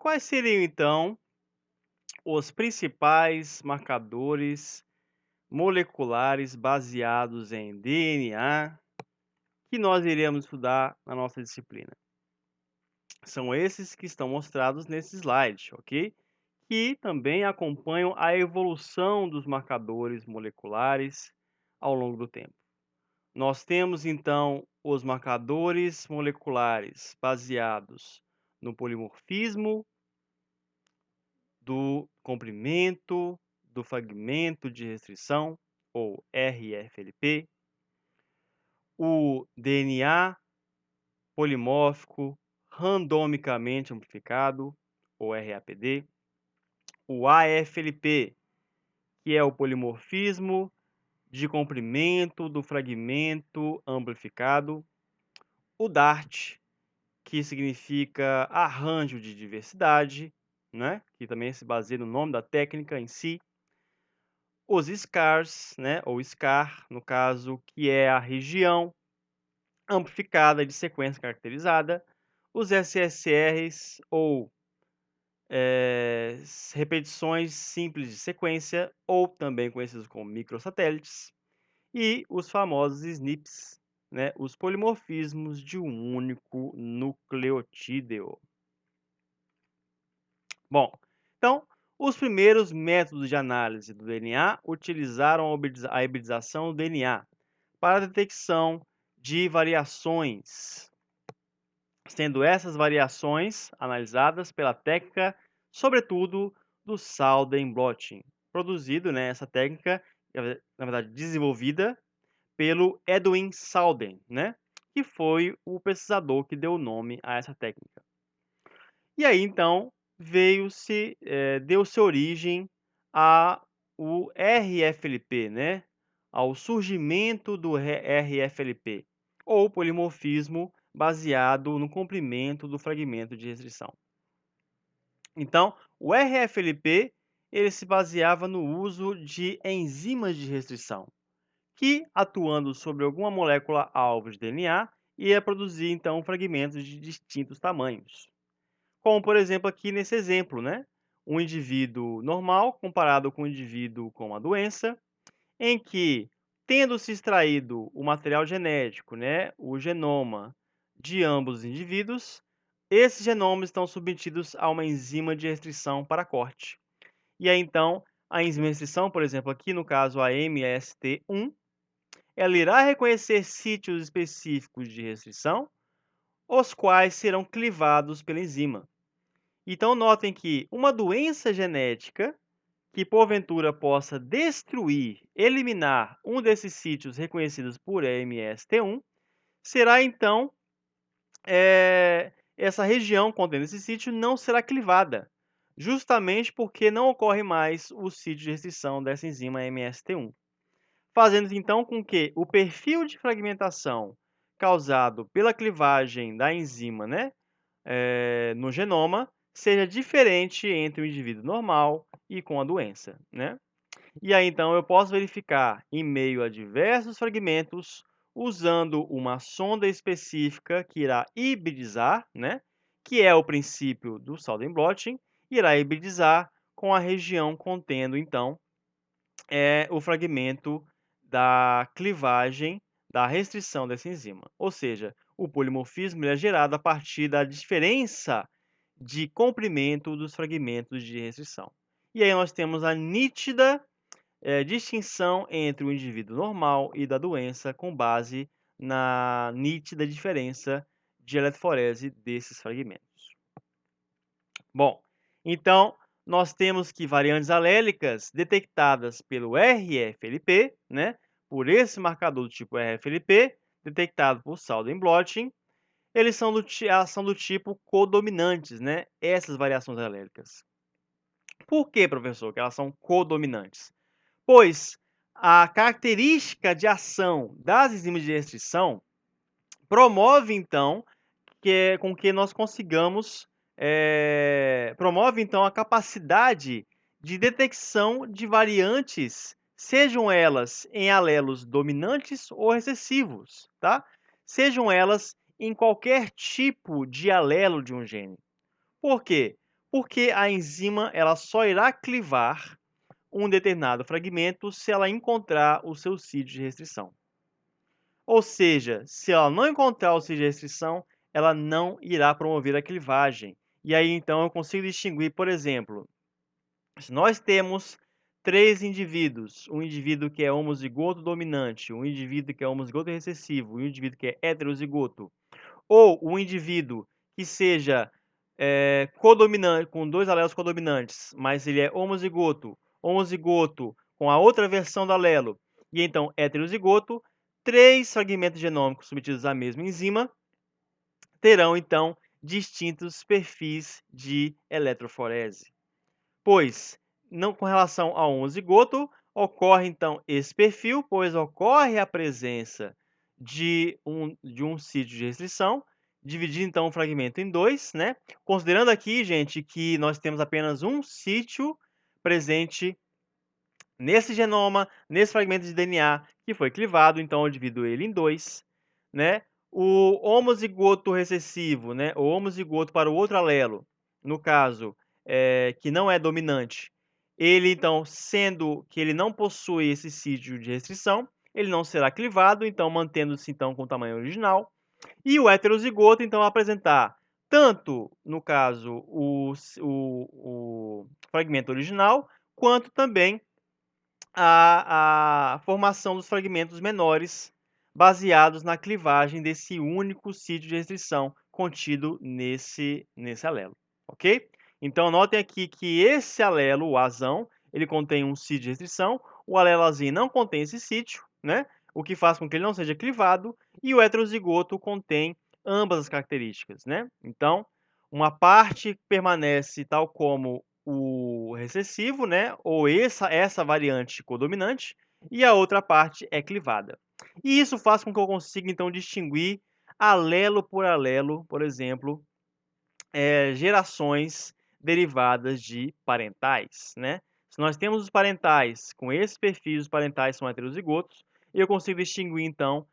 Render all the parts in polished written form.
quais seriam então os principais marcadores moleculares baseados em DNA que nós iremos estudar na nossa disciplina? São esses que estão mostrados nesse slide, ok? Que também acompanham a evolução dos marcadores moleculares ao longo do tempo. Nós temos então os marcadores moleculares baseados no polimorfismo, do comprimento, do fragmento de restrição, ou RFLP, o DNA polimórfico randomicamente amplificado, ou RAPD, o AFLP, que é o polimorfismo de comprimento do fragmento amplificado, o DART, que significa arranjo de diversidade, né? Que também se baseia no nome da técnica em si, os SCARs, né? Ou SCAR, no caso, que é a região amplificada de sequência caracterizada, os SSRs, ou repetições simples de sequência, ou também conhecidos como microsatélites, e os famosos SNPs, né, os polimorfismos de um único nucleotídeo. Bom, então, os primeiros métodos de análise do DNA utilizaram a hibridização do DNA para a detecção de variações, sendo essas variações analisadas pela técnica, sobretudo, do Salden blotting, produzido, né, essa técnica, na verdade, desenvolvida pelo Edwin Salden, né, que foi o pesquisador que deu o nome a essa técnica. E aí, então, deu-se origem ao RFLP, né, ao surgimento do RFLP, ou polimorfismo baseado no comprimento do fragmento de restrição. Então, o RFLP ele se baseava no uso de enzimas de restrição, que, atuando sobre alguma molécula-alvo de DNA, ia produzir, então, fragmentos de distintos tamanhos. Como, por exemplo, aqui nesse exemplo, né? Um indivíduo normal comparado com um indivíduo com uma doença, em que, tendo-se extraído o material genético, né, o genoma de ambos os indivíduos, esses genomas estão submetidos a uma enzima de restrição para corte. E aí, então, a enzima de restrição, por exemplo, aqui no caso a MST1, ela irá reconhecer sítios específicos de restrição, os quais serão clivados pela enzima. Então, notem que uma doença genética que porventura possa destruir, eliminar um desses sítios reconhecidos por MST1, será então, essa região contendo esse sítio não será clivada, justamente porque não ocorre mais o sítio de restrição dessa enzima MST1. Fazendo então com que o perfil de fragmentação causado pela clivagem da enzima, né, no genoma, seja diferente entre o indivíduo normal e com a doença, né? E aí, então, eu posso verificar em meio a diversos fragmentos, usando uma sonda específica que irá hibridizar, né? Que é o princípio do Salden blotting, irá hibridizar com a região contendo, então, o fragmento da clivagem, da restrição dessa enzima. Ou seja, o polimorfismo é gerado a partir da diferença de comprimento dos fragmentos de restrição. E aí nós temos a nítida distinção entre o indivíduo normal e da doença com base na nítida diferença de eletroforese desses fragmentos. Bom, então nós temos que variantes alélicas detectadas pelo RFLP, né, por esse marcador do tipo RFLP, detectado por Salden blotting, eles são do tipo codominantes, né, essas variações alélicas. Por que, professor, que elas são codominantes? Pois a característica de ação das enzimas de restrição promove, então, com que nós consigamos promove, então, a capacidade de detecção de variantes, sejam elas em alelos dominantes ou recessivos, tá? Sejam elas em qualquer tipo de alelo de um gene. Por quê? porque a enzima ela só irá clivar um determinado fragmento se ela encontrar o seu sítio de restrição. Ou seja, se ela não encontrar o sítio de restrição, ela não irá promover a clivagem. E aí, então, eu consigo distinguir, por exemplo, se nós temos 3 indivíduos, um indivíduo que é homozigoto dominante, um indivíduo que é homozigoto recessivo e um indivíduo que é heterozigoto, ou um indivíduo que seja codominante, com 2 alelos codominantes, mas ele é homozigoto, homozigoto com a outra versão do alelo, e então heterozigoto, 3 fragmentos genômicos submetidos à mesma enzima terão, então, distintos perfis de eletroforese. Pois, não com relação ao homozigoto, ocorre então esse perfil, pois ocorre a presença de um sítio de restrição, dividindo então o fragmento em 2, né? Considerando aqui, gente, que nós temos apenas um sítio presente nesse genoma, nesse fragmento de DNA que foi clivado, então eu divido ele em 2, né? O homozigoto recessivo, né? O homozigoto para o outro alelo, no caso, que não é dominante, ele então, sendo que ele não possui esse sítio de restrição, ele não será clivado, então mantendo-se então com o tamanho original. E o heterozigoto, então, apresentar tanto, no caso, o fragmento original, quanto também a formação dos fragmentos menores baseados na clivagem desse único sítio de restrição contido nesse alelo, ok? Então, notem aqui que esse alelo, o azão, ele contém um sítio de restrição, o alelo azim não contém esse sítio, né? O que faz com que ele não seja clivado, e o heterozigoto contém ambas as características, né? Então, uma parte permanece tal como o recessivo, né, ou essa variante codominante, e a outra parte é clivada. E isso faz com que eu consiga, então, distinguir alelo, por exemplo, gerações derivadas de parentais, né? Se nós temos os parentais com esses perfis, os parentais são heterozigotos, eu consigo distinguir, então,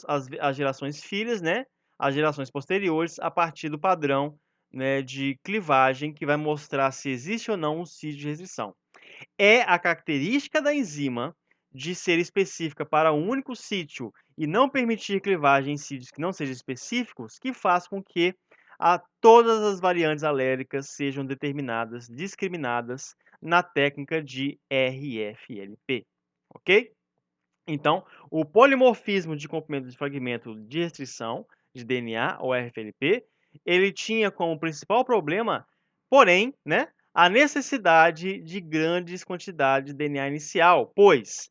as gerações filhas, né? As gerações posteriores, a partir do padrão, né, de clivagem, que vai mostrar se existe ou não um sítio de restrição. É a característica da enzima de ser específica para um único sítio e não permitir clivagem em sítios que não sejam específicos que faz com que todas as variantes aléricas sejam determinadas, discriminadas na técnica de RFLP, ok? Então, o polimorfismo de comprimento de fragmento de restrição de DNA, ou RFLP, ele tinha como principal problema, porém, né, a necessidade de grandes quantidades de DNA inicial, pois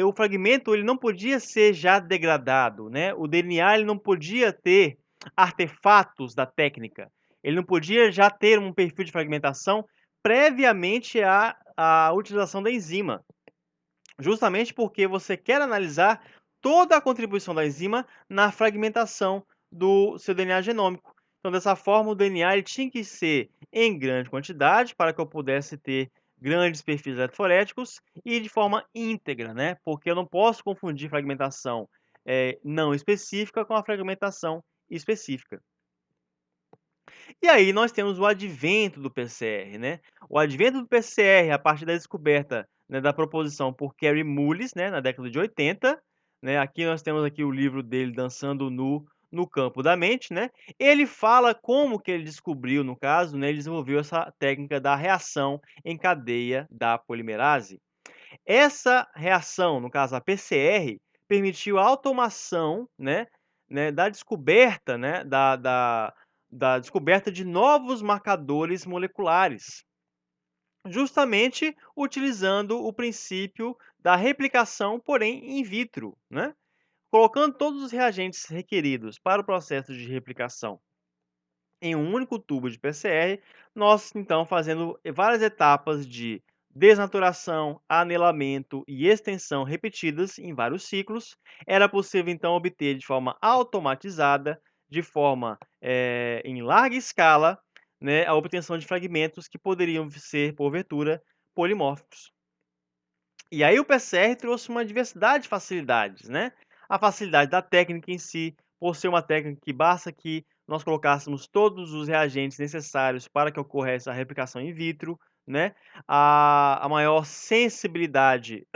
o fragmento ele não podia ser já degradado, né? O DNA ele não podia ter artefatos da técnica, ele não podia já ter um perfil de fragmentação previamente à utilização da enzima. Justamente porque você quer analisar toda a contribuição da enzima na fragmentação do seu DNA genômico. Então, dessa forma, o DNA ele tinha que ser em grande quantidade para que eu pudesse ter grandes perfis eletroforéticos e de forma íntegra, né? Porque eu não posso confundir fragmentação não específica com a fragmentação específica. E aí nós temos o advento do PCR, né? O advento do PCR a partir da descoberta, né, da proposição por Kary Mullis, né, na década de 80, né? Aqui nós temos aqui o livro dele Dançando no Campo da Mente, né? Ele fala como que ele descobriu, no caso, né, ele desenvolveu essa técnica da reação em cadeia da polimerase. Essa reação, no caso a PCR, permitiu a automação, né, da descoberta, né, da descoberta de novos marcadores moleculares, justamente utilizando o princípio da replicação, porém in vitro, né? Colocando todos os reagentes requeridos para o processo de replicação em um único tubo de PCR, nós então fazendo várias etapas de desnaturação, anelamento e extensão repetidas em vários ciclos, era possível então obter de forma automatizada, de forma em larga escala, né, a obtenção de fragmentos que poderiam ser, porventura, polimórficos. E aí o PCR trouxe uma diversidade de facilidades, né? A facilidade da técnica em si, por ser uma técnica que basta que nós colocássemos todos os reagentes necessários para que ocorra essa replicação in vitro, né? A maior sensibilidade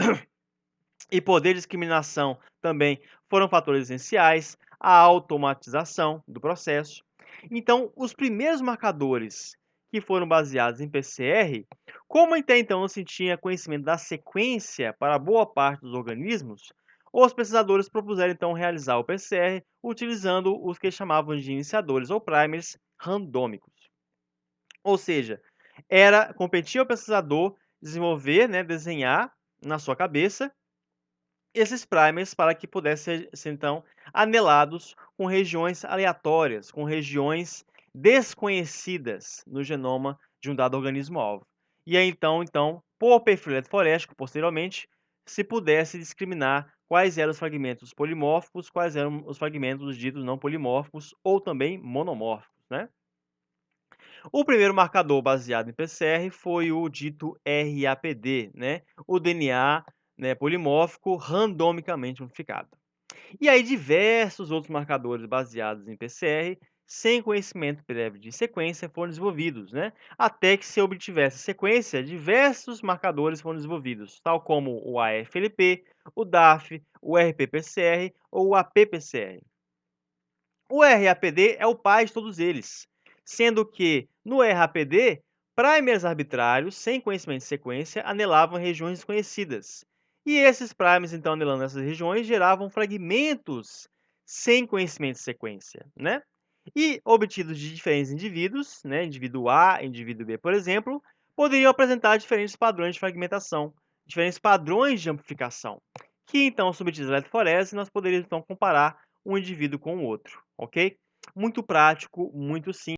e poder de discriminação também foram fatores essenciais, a automatização do processo. Então, os primeiros marcadores que foram baseados em PCR, como até então não se tinha conhecimento da sequência para boa parte dos organismos, os pesquisadores propuseram então realizar o PCR utilizando os que chamavam de iniciadores ou primers randômicos. Ou seja, competia ao pesquisador desenvolver, né, desenhar na sua cabeça esses primers para que pudessem ser então anelados com regiões aleatórias, com regiões desconhecidas no genoma de um dado organismo-alvo. E aí então, por perfil eletroforético, posteriormente, se pudesse discriminar quais eram os fragmentos polimórficos, quais eram os fragmentos ditos não polimórficos ou também monomórficos, né? O primeiro marcador baseado em PCR foi o dito RAPD, né? O DNA, né, polimórfico randomicamente modificado. E aí diversos outros marcadores baseados em PCR, sem conhecimento prévio de sequência, foram desenvolvidos, né? Até que se obtivesse sequência, diversos marcadores foram desenvolvidos, tal como o AFLP, o DAF, o RP-PCR ou o AP-PCR. O RAPD é o pai de todos eles, sendo que, no RAPD, primers arbitrários, sem conhecimento de sequência, anelavam regiões desconhecidas. E esses primers, então, anelando essas regiões, geravam fragmentos sem conhecimento de sequência, né? E obtidos de diferentes indivíduos, né, indivíduo A, indivíduo B, por exemplo, poderiam apresentar diferentes padrões de fragmentação, diferentes padrões de amplificação, que então, submetidos à eletroforese, nós poderíamos então comparar um indivíduo com o outro, ok? Muito prático, muito simples.